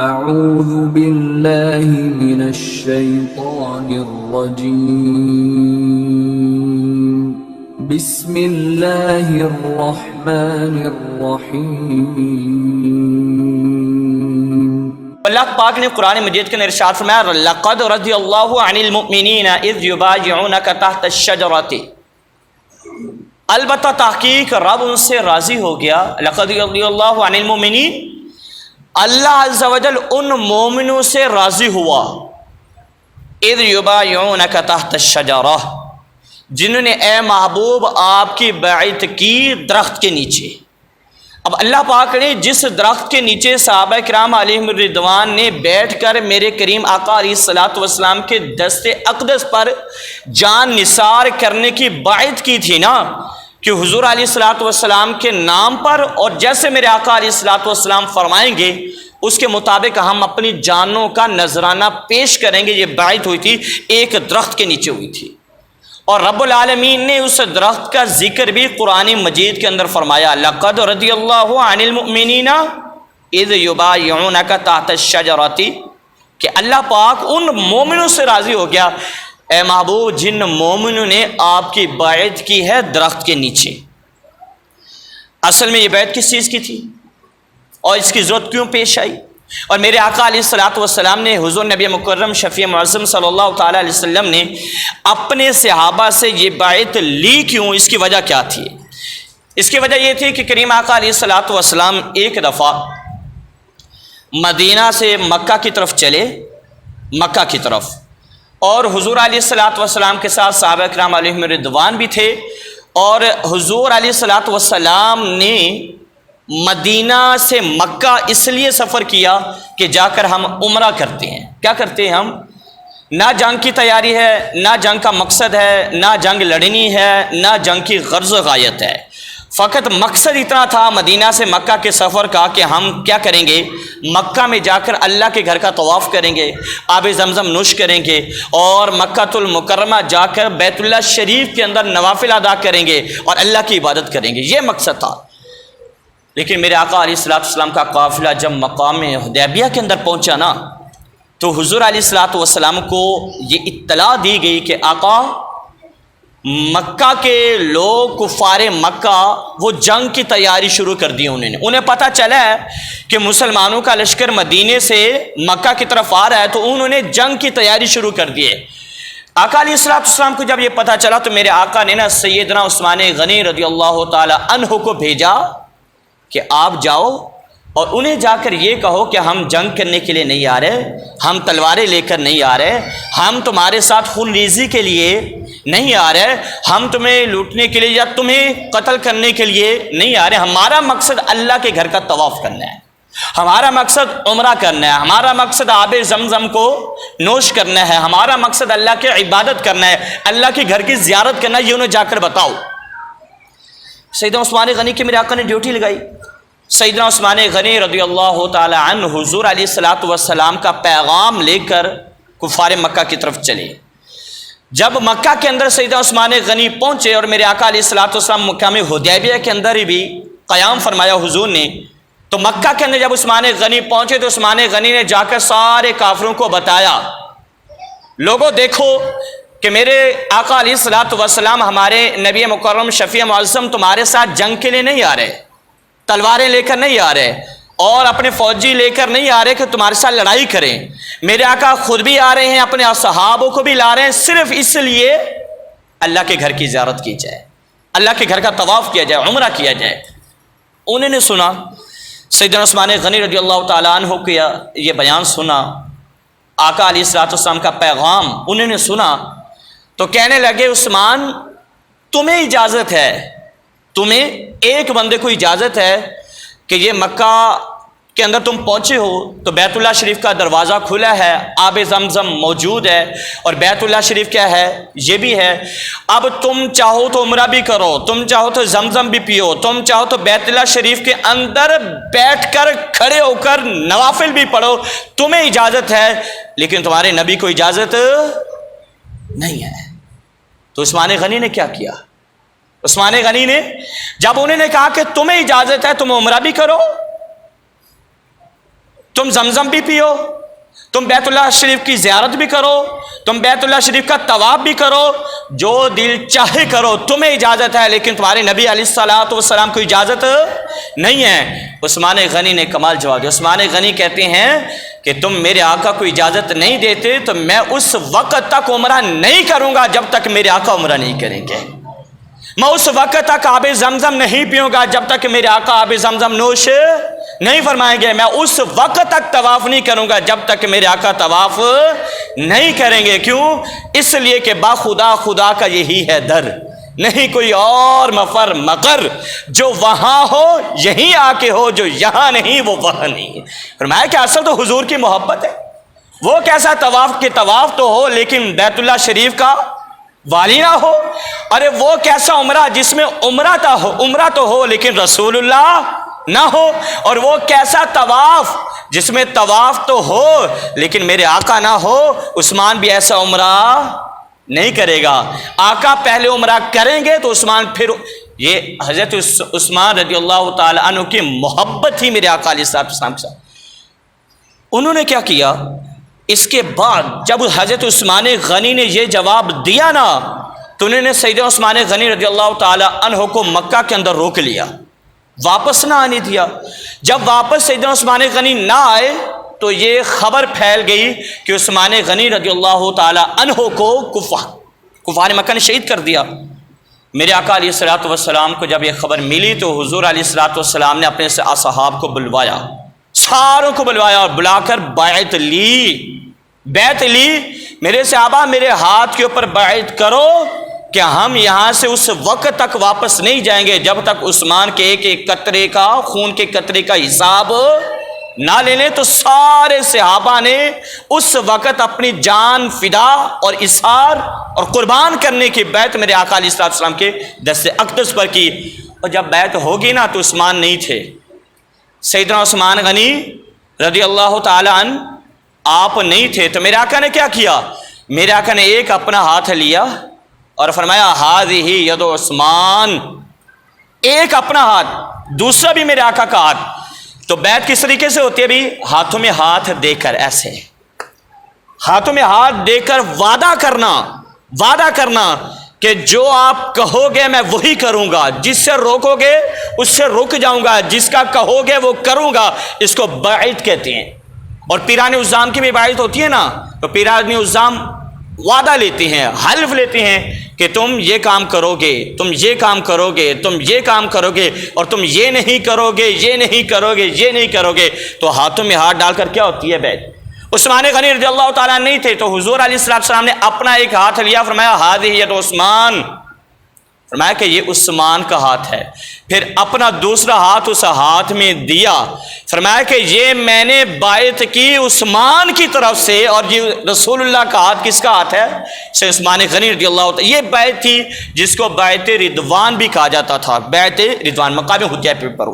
اعوذ باللہ من الشیطان الرجیم بسم اللہ الرحمن الرحیم۔ اللہ پاک نے قرآن مجید کے اندر ارشاد فرمایا لقد رضی اللہ عن المؤمنین اذ یبایعونک تحت الشجرۃ، البتہ تحقیق رب ان سے راضی ہو گیا۔ لقد رضی اللہ عن المؤمنین، اللہ عز و جل ان مومنوں سے راضی ہوا، اذ یبایعونک تحت الشجرۃ، جنہوں نے اے محبوب آپ کی بیعت کی درخت کے نیچے۔ اب اللہ پاک نے جس درخت کے نیچے صحابہ کرام علیہم الرضوان نے بیٹھ کر میرے کریم آقا علیہ الصلوۃ والسلام کے دست اقدس پر جان نثار کرنے کی بیعت کی تھی نا، کہ حضور علیہ الصلوۃ والسلام کے نام پر اور جیسے میرے آقا علیہ الصلوۃ والسلام فرمائیں گے اس کے مطابق ہم اپنی جانوں کا نذرانہ پیش کریں گے، یہ بیعت ہوئی تھی، ایک درخت کے نیچے ہوئی تھی۔ اور رب العالمین نے اس درخت کا ذکر بھی قرآن مجید کے اندر فرمایا، لقد رضی اللہ عن المؤمنین اذ یبایعونک تحت الشجرۃ، کہ اللہ پاک ان مومنوں سے راضی ہو گیا اے محبوب جن مومنوں نے آپ کی بیعت کی ہے درخت کے نیچے۔ اصل میں یہ بیعت کس چیز کی تھی اور اس کی ضرورت کیوں پیش آئی؟ اور میرے آقا علیہ الصلوۃ والسلام نے حضور نبی مکرم شفیع معظم صلی اللہ تعالیٰ علیہ وسلم نے اپنے صحابہ سے یہ بیعت لی کیوں، اس کی وجہ کیا تھی؟ اس کی وجہ یہ تھی کہ کریم آقا علیہ الصلوۃ والسلام ایک دفعہ مدینہ سے مکہ کی طرف چلے، مکہ کی طرف، اور حضور علیہ الصلوۃ والسلام کے ساتھ صحابہ کرام علیہم رضوان بھی تھے، اور حضور علیہ الصلوۃ والسلام نے مدینہ سے مکہ اس لیے سفر کیا کہ جا کر ہم عمرہ کرتے ہیں۔ کیا کرتے ہیں ہم؟ نہ جنگ کی تیاری ہے، نہ جنگ کا مقصد ہے، نہ جنگ لڑنی ہے، نہ جنگ کی غرض و غایت ہے، فقط مقصد اتنا تھا مدینہ سے مکہ کے سفر کا کہ ہم کیا کریں گے، مکہ میں جا کر اللہ کے گھر کا طواف کریں گے، آب زمزم نوش کریں گے، اور مکہ المکرمہ جا کر بیت اللہ شریف کے اندر نوافل ادا کریں گے اور اللہ کی عبادت کریں گے، یہ مقصد تھا۔ لیکن میرے آقا علیہ الصلوۃ والسلام کا قافلہ جب مقام حدیبیہ کے اندر پہنچا نا، تو حضور علیہ الصلوۃ والسلام کو یہ اطلاع دی گئی کہ آقا مکہ کے لوگ کفار مکہ وہ جنگ کی تیاری شروع کر دی، انہیں پتہ چلا ہے کہ مسلمانوں کا لشکر مدینے سے مکہ کی طرف آ رہا ہے، تو انہوں نے جنگ کی تیاری شروع کر دی ہے۔ آقا علیہ الصلوۃ والسلام کو جب یہ پتہ چلا تو میرے آقا نے نا سیدنا عثمان غنی رضی اللہ تعالی عنہ کو بھیجا کہ آپ جاؤ اور انہیں جا کر یہ کہو کہ ہم جنگ کرنے کے لیے نہیں آ رہے، ہم تلواریں لے کر نہیں آ رہے، ہم تمہارے ساتھ خون ریزی کے لیے نہیں آ رہے، ہم تمہیں لوٹنے کے لیے یا تمہیں قتل کرنے کے لیے نہیں آ رہے، ہمارا مقصد اللہ کے گھر کا طواف کرنا ہے، ہمارا مقصد عمرہ کرنا ہے، ہمارا مقصد آب زمزم کو نوش کرنا ہے، ہمارا مقصد اللہ کی عبادت کرنا ہے، اللہ کے گھر کی زیارت کرنا ہے، یہ انہیں جا کر بتاؤ۔ سیدنا عثمان غنی کی میرے آقا نے ڈیوٹی لگائی۔ سیدنا عثمان غنی رضی اللہ تعالی عنہ حضور علیہ الصلوۃ والسلام کا پیغام لے کر کفار مکہ کی طرف چلے۔ جب مکہ کے اندر سیدنا عثمان غنی پہنچے اور میرے آقا علیہ الصلوۃ والسلام مقام حدیبیہ کے اندر ہی بھی قیام فرمایا حضور نے، تو مکہ کے اندر جب عثمان غنی پہنچے تو عثمان غنی نے جا کر سارے کافروں کو بتایا، لوگوں دیکھو کہ میرے آقا علیہ الصلوۃ والسلام ہمارے نبی مکرم شفیع معظم تمہارے ساتھ جنگ کے لیے نہیں آ رہے، تلواریں لے کر نہیں آ رہے، اور اپنے فوجی لے کر نہیں آ رہے کہ تمہارے ساتھ لڑائی کریں، میرے آقا خود بھی آ رہے ہیں، اپنے صحابوں کو بھی لا رہے ہیں، صرف اس لیے اللہ کے گھر کی زیارت کی جائے، اللہ کے گھر کا طواف کیا جائے، عمرہ کیا جائے۔ انہوں نے سنا، سیدنا عثمان غنی رضی اللہ تعالیٰ عنہ کو یہ بیان سنا، آقا علیہ الصلوۃ والسلام کا پیغام انہوں نے سنا، تو کہنے لگے عثمان تمہیں اجازت ہے، تمہیں ایک بندے کو اجازت ہے کہ یہ مکہ کے اندر تم پہنچے ہو تو بیت اللہ شریف کا دروازہ کھلا ہے، آب زمزم موجود ہے، اور بیت اللہ شریف کیا ہے، یہ بھی ہے، اب تم چاہو تو عمرہ بھی کرو، تم چاہو تو زمزم بھی پیو، تم چاہو تو بیت اللہ شریف کے اندر بیٹھ کر کھڑے ہو کر نوافل بھی پڑھو، تمہیں اجازت ہے، لیکن تمہارے نبی کو اجازت نہیں ہے۔ تو عثمان غنی نے کیا کیا؟ عثمان غنی نے جب انہوں نے کہا کہ تمہیں اجازت ہے تم عمرہ بھی کرو، تم زمزم بھی پیو، تم بیت اللہ شریف کی زیارت بھی کرو، تم بیت اللہ شریف کا طواف بھی کرو، جو دل چاہے کرو، تمہیں اجازت ہے، لیکن تمہارے نبی علیہ الصلوۃ والسلام کو اجازت نہیں ہے۔ عثمان غنی نے کمال جواب دیا۔ عثمان غنی کہتے ہیں کہ تم میرے آقا کو اجازت نہیں دیتے تو میں اس وقت تک عمرہ نہیں کروں گا جب تک میرے آقا عمرہ نہیں کریں گے، میں اس وقت تک آب زمزم نہیں پیوں گا جب تک میرے آقا آب زمزم نوش نہیں فرمائیں گے، میں اس وقت تک طواف نہیں کروں گا جب تک میرے آقا طواف نہیں کریں گے۔ کیوں؟ اس لیے کہ باخدا خدا کا یہی ہے در، نہیں کوئی اور مفر مقر، جو وہاں ہو یہیں آ کے ہو، جو یہاں نہیں وہ وہاں نہیں۔ فرمایا کہ اصل تو حضور کی محبت ہے، وہ کیسا طواف کہ طواف تو ہو لیکن بیت اللہ شریف کا والی نہ ہو، ارے وہ کیسا عمرہ جس میں عمرہ تو ہو لیکن رسول اللہ نہ ہو، اور وہ کیسا طواف جس میں طواف تو ہو لیکن میرے آقا نہ ہو۔ عثمان بھی ایسا عمرہ نہیں کرے گا، آقا پہلے عمرہ کریں گے تو عثمان پھر، یہ حضرت عثمان رضی اللہ تعالی عنہ کی محبت تھی میرے آقا علیہ السلام کے ساتھ۔ انہوں نے کیا کیا؟ اس کے بعد جب حضرت عثمان غنی نے یہ جواب دیا نا تو انہوں نے سیدنا عثمان غنی رضی اللہ تعالی عنہ کو مکہ کے اندر روک لیا، واپس نہ آنے دیا۔ جب واپس سیدنا عثمان غنی نہ آئے تو یہ خبر پھیل گئی کہ عثمان غنی رضی اللہ تعالی عنہ کو کفار مکہ نے شہید کر دیا۔ میرے آقا علیہ الصلوۃ والسلام کو جب یہ خبر ملی تو حضور علیہ الصلوۃ والسلام نے اپنے اصحاب کو بلوایا، ساروں کو بلوایا اور بلا کر بیعت لی، میرے صحابہ میرے ہاتھ کے اوپر بیعت کرو کہ ہم یہاں سے اس وقت تک واپس نہیں جائیں گے جب تک عثمان کے ایک ایک قطرے کا، خون کے قطرے کا حساب نہ لے لیں۔ تو سارے صحابہ نے اس وقت اپنی جان فدا اور اثار اور قربان کرنے کی بیعت میرے آقا علیہ السلام کے دست اقدس پر کی۔ اور جب بیعت ہوگی نا تو عثمان نہیں تھے، سیدنا عثمان غنی رضی اللہ تعالی عنہ آپ نہیں تھے، تو میرے آقا نے کیا کیا؟ میرے آقا نے ایک اپنا ہاتھ لیا اور فرمایا ہذہ ید عثمان، ایک اپنا ہاتھ، دوسرا بھی میرے آقا کا ہاتھ۔ تو بیعت کس طریقے سے ہوتی ہے بھی؟ ہاتھوں میں ہاتھ دے کر، ایسے ہاتھوں میں ہاتھ دے کر وعدہ کرنا کہ جو آپ کہو گے میں وہی کروں گا، جس سے روکو گے اس سے رک جاؤں گا، جس کا کہو گے وہ کروں گا، اس کو بیعت کہتے ہیں۔ اور پیران عظام کی بھی بیعت ہوتی ہے نا، تو پیران عظام وعدہ لیتے ہیں، حلف لیتے ہیں کہ تم یہ کام کرو گے، تم یہ کام کرو گے، تم یہ کام کرو گے، اور تم یہ نہیں کرو گے، یہ نہیں کرو گے، یہ نہیں کرو گے۔ تو ہاتھوں میں ہاتھ ڈال کر کیا ہوتی ہے بیعت۔ عثمان غنی رضی اللہ تعالیٰ نہیں تھے تو حضور علیہ السلام نے اپنا ایک ہاتھ لیا، فرمایا ہذہ ید عثمان، فرمایا کہ یہ عثمان کا ہاتھ ہے، پھر اپنا دوسرا ہاتھ اس ہاتھ میں دیا، فرمایا کہ یہ میں نے بیعت کی عثمان کی طرف سے، اور یہ رسول اللہ کا ہاتھ کس کا ہاتھ ہے؟ سے عثمان غنی رضی اللہ تعالیٰ۔ یہ بیعت تھی جس کو بیعت رضوان بھی کہا جاتا تھا، بیعت رضوان، مقام حجہ پر